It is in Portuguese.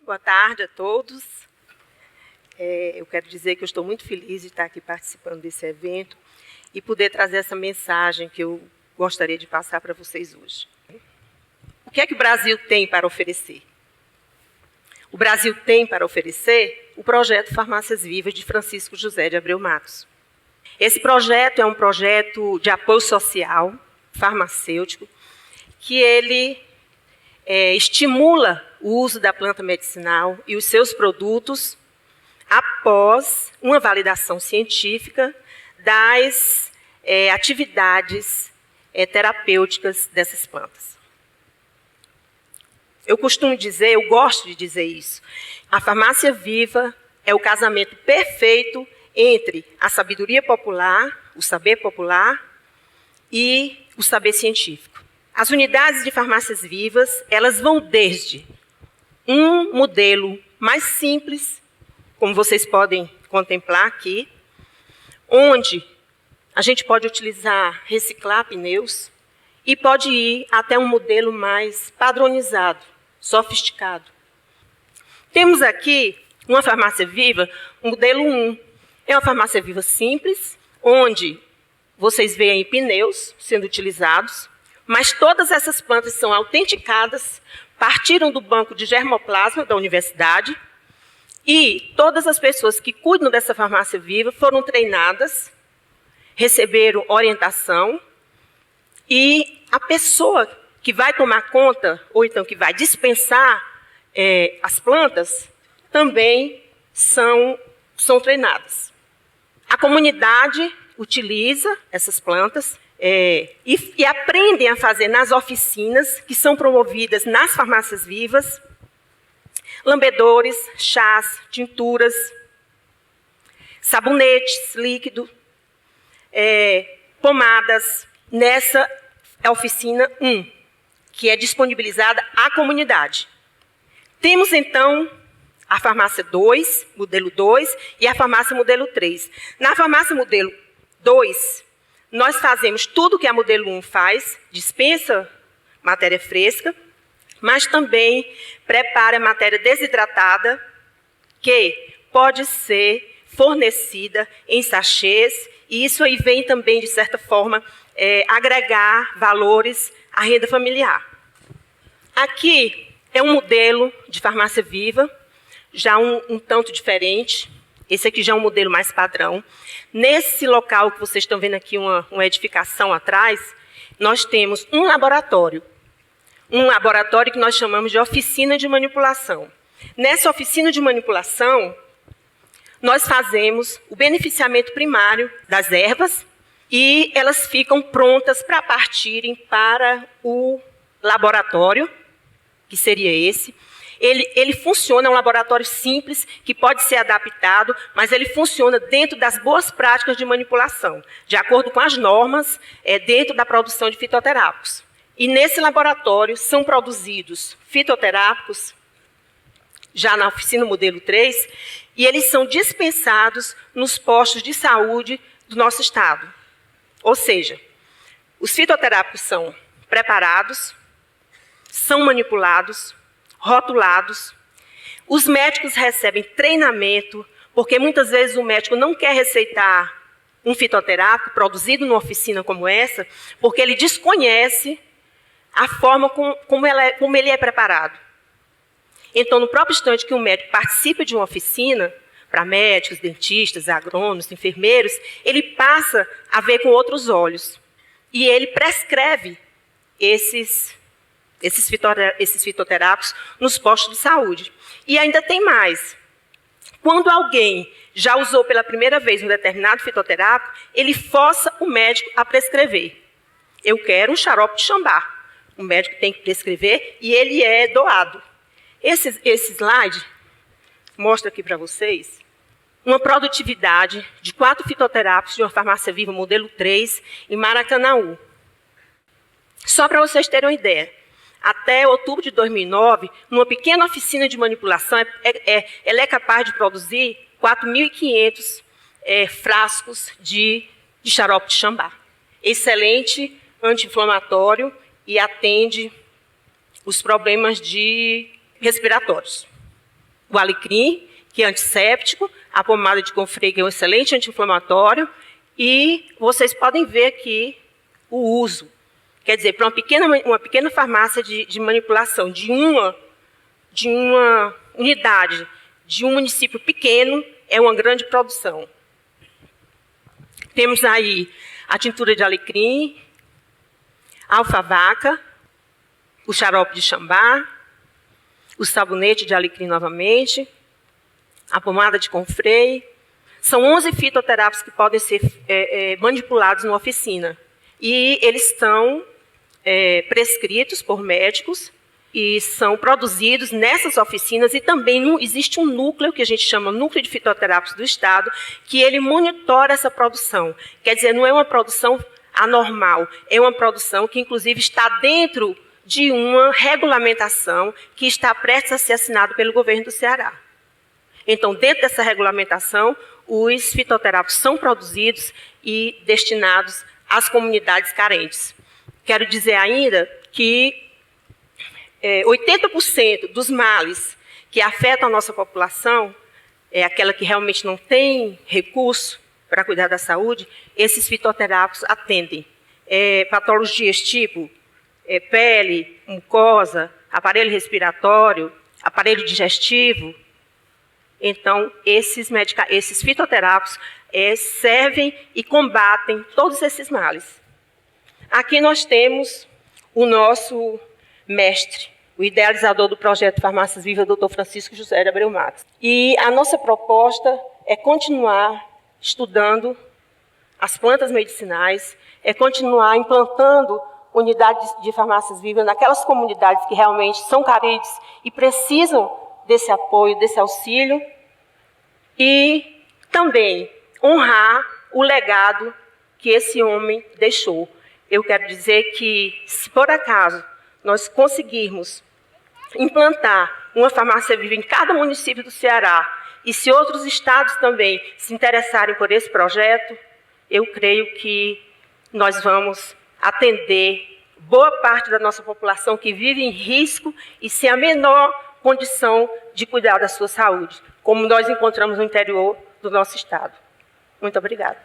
Boa tarde a todos. Eu quero dizer que eu estou muito feliz de estar aqui participando desse evento e poder trazer essa mensagem que eu gostaria de passar para vocês hoje. O que é que o Brasil tem para oferecer? O Brasil tem para oferecer o projeto Farmácias Vivas de Francisco José de Abreu Matos. Esse projeto é um projeto de apoio social, farmacêutico, que ele estimula o uso da planta medicinal e os seus produtos após uma validação científica das atividades terapêuticas dessas plantas. Eu costumo dizer, eu gosto de dizer isso, a farmácia viva é o casamento perfeito entre a sabedoria popular, o saber popular e o saber científico. As unidades de farmácias vivas, elas vão desde um modelo mais simples, como vocês podem contemplar aqui, onde a gente pode reciclar pneus e pode ir até um modelo mais padronizado, sofisticado. Temos aqui uma farmácia viva, o modelo 1. É uma farmácia viva simples, onde vocês veem pneus sendo utilizados, mas todas essas plantas são autenticadas, partiram do banco de germoplasma da universidade, e todas as pessoas que cuidam dessa farmácia viva foram treinadas, receberam orientação, e a pessoa que vai tomar conta, ou então que vai dispensar as plantas, também são treinadas. A comunidade utiliza essas plantas e aprendem a fazer nas oficinas, que são promovidas nas farmácias vivas, lambedores, chás, tinturas, sabonetes, líquido, pomadas, nessa oficina 1, que é disponibilizada à comunidade. Temos, então, a farmácia 2, modelo 2, e a farmácia modelo 3. Na farmácia modelo 2, nós fazemos tudo o que a modelo 1 faz, dispensa matéria fresca, mas também prepara matéria desidratada, que pode ser fornecida em sachês, e isso aí vem também, de certa forma, agregar valores à renda familiar. Aqui é um modelo de farmácia viva, já um tanto diferente. Esse aqui já é um modelo mais padrão. Nesse local que vocês estão vendo aqui, uma edificação atrás, nós temos um laboratório que nós chamamos de oficina de manipulação. Nessa oficina de manipulação, nós fazemos o beneficiamento primário das ervas e elas ficam prontas para partirem para o laboratório, que seria esse. Ele funciona, é um laboratório simples, que pode ser adaptado, mas ele funciona dentro das boas práticas de manipulação, de acordo com as normas dentro da produção de fitoterápicos. E nesse laboratório são produzidos fitoterápicos, já na oficina modelo 3, e eles são dispensados nos postos de saúde do nosso estado. Ou seja, os fitoterápicos são preparados, são manipulados, rotulados, os médicos recebem treinamento, porque muitas vezes o médico não quer receitar um fitoterápico produzido numa oficina como essa, porque ele desconhece a forma como ele é preparado. Então, no próprio instante que o médico participa de uma oficina, para médicos, dentistas, agrônomos, enfermeiros, ele passa a ver com outros olhos. E ele prescreve esses fitoterápicos nos postos de saúde. E ainda tem mais. Quando alguém já usou pela primeira vez um determinado fitoterápico, ele força o médico a prescrever. Eu quero um xarope de chambá. O médico tem que prescrever e ele é doado. Esse slide mostra aqui para vocês uma produtividade de 4 fitoterápicos de uma farmácia viva modelo 3 em Maracanaú. Só para vocês terem uma ideia. Até outubro de 2009, numa pequena oficina de manipulação, ela é capaz de produzir 4.500 frascos de xarope de chambá. Excelente anti-inflamatório e atende os problemas respiratórios. o alecrim, que é antisséptico, a pomada de Confrei, que é um excelente anti-inflamatório, e vocês podem ver aqui o uso. Quer dizer, para uma pequena farmácia de manipulação de uma unidade de um município pequeno, é uma grande produção. Temos aí a tintura de alecrim, a alfavaca, o xarope de chambá, o sabonete de alecrim novamente, a pomada de Confrei. São 11 fitoterápicos que podem ser manipulados na oficina. E eles estão prescritos por médicos e são produzidos nessas oficinas, e também existe um núcleo, que a gente chama Núcleo de Fitoterápicos do Estado, que ele monitora essa produção. Quer dizer, não é uma produção anormal, é uma produção que, inclusive, está dentro de uma regulamentação que está prestes a ser assinada pelo governo do Ceará. Então, dentro dessa regulamentação, os fitoterápicos são produzidos e destinados às comunidades carentes. Quero dizer ainda que 80% dos males que afetam a nossa população, aquela que realmente não tem recurso para cuidar da saúde, esses fitoterápicos atendem. Patologias tipo pele, mucosa, aparelho respiratório, aparelho digestivo. Então, esses fitoterápicos servem e combatem todos esses males. Aqui nós temos o nosso mestre, o idealizador do projeto Farmácias Vivas, Dr. Francisco José de Abreu Matos. E a nossa proposta é continuar estudando as plantas medicinais, é continuar implantando unidades de farmácias vivas naquelas comunidades que realmente são carentes e precisam desse apoio, desse auxílio, e também honrar o legado que esse homem deixou. Eu quero dizer que, se por acaso nós conseguirmos implantar uma farmácia viva em cada município do Ceará, e se outros estados também se interessarem por esse projeto, eu creio que nós vamos atender boa parte da nossa população que vive em risco e sem a menor condição de cuidar da sua saúde, como nós encontramos no interior do nosso estado. Muito obrigada.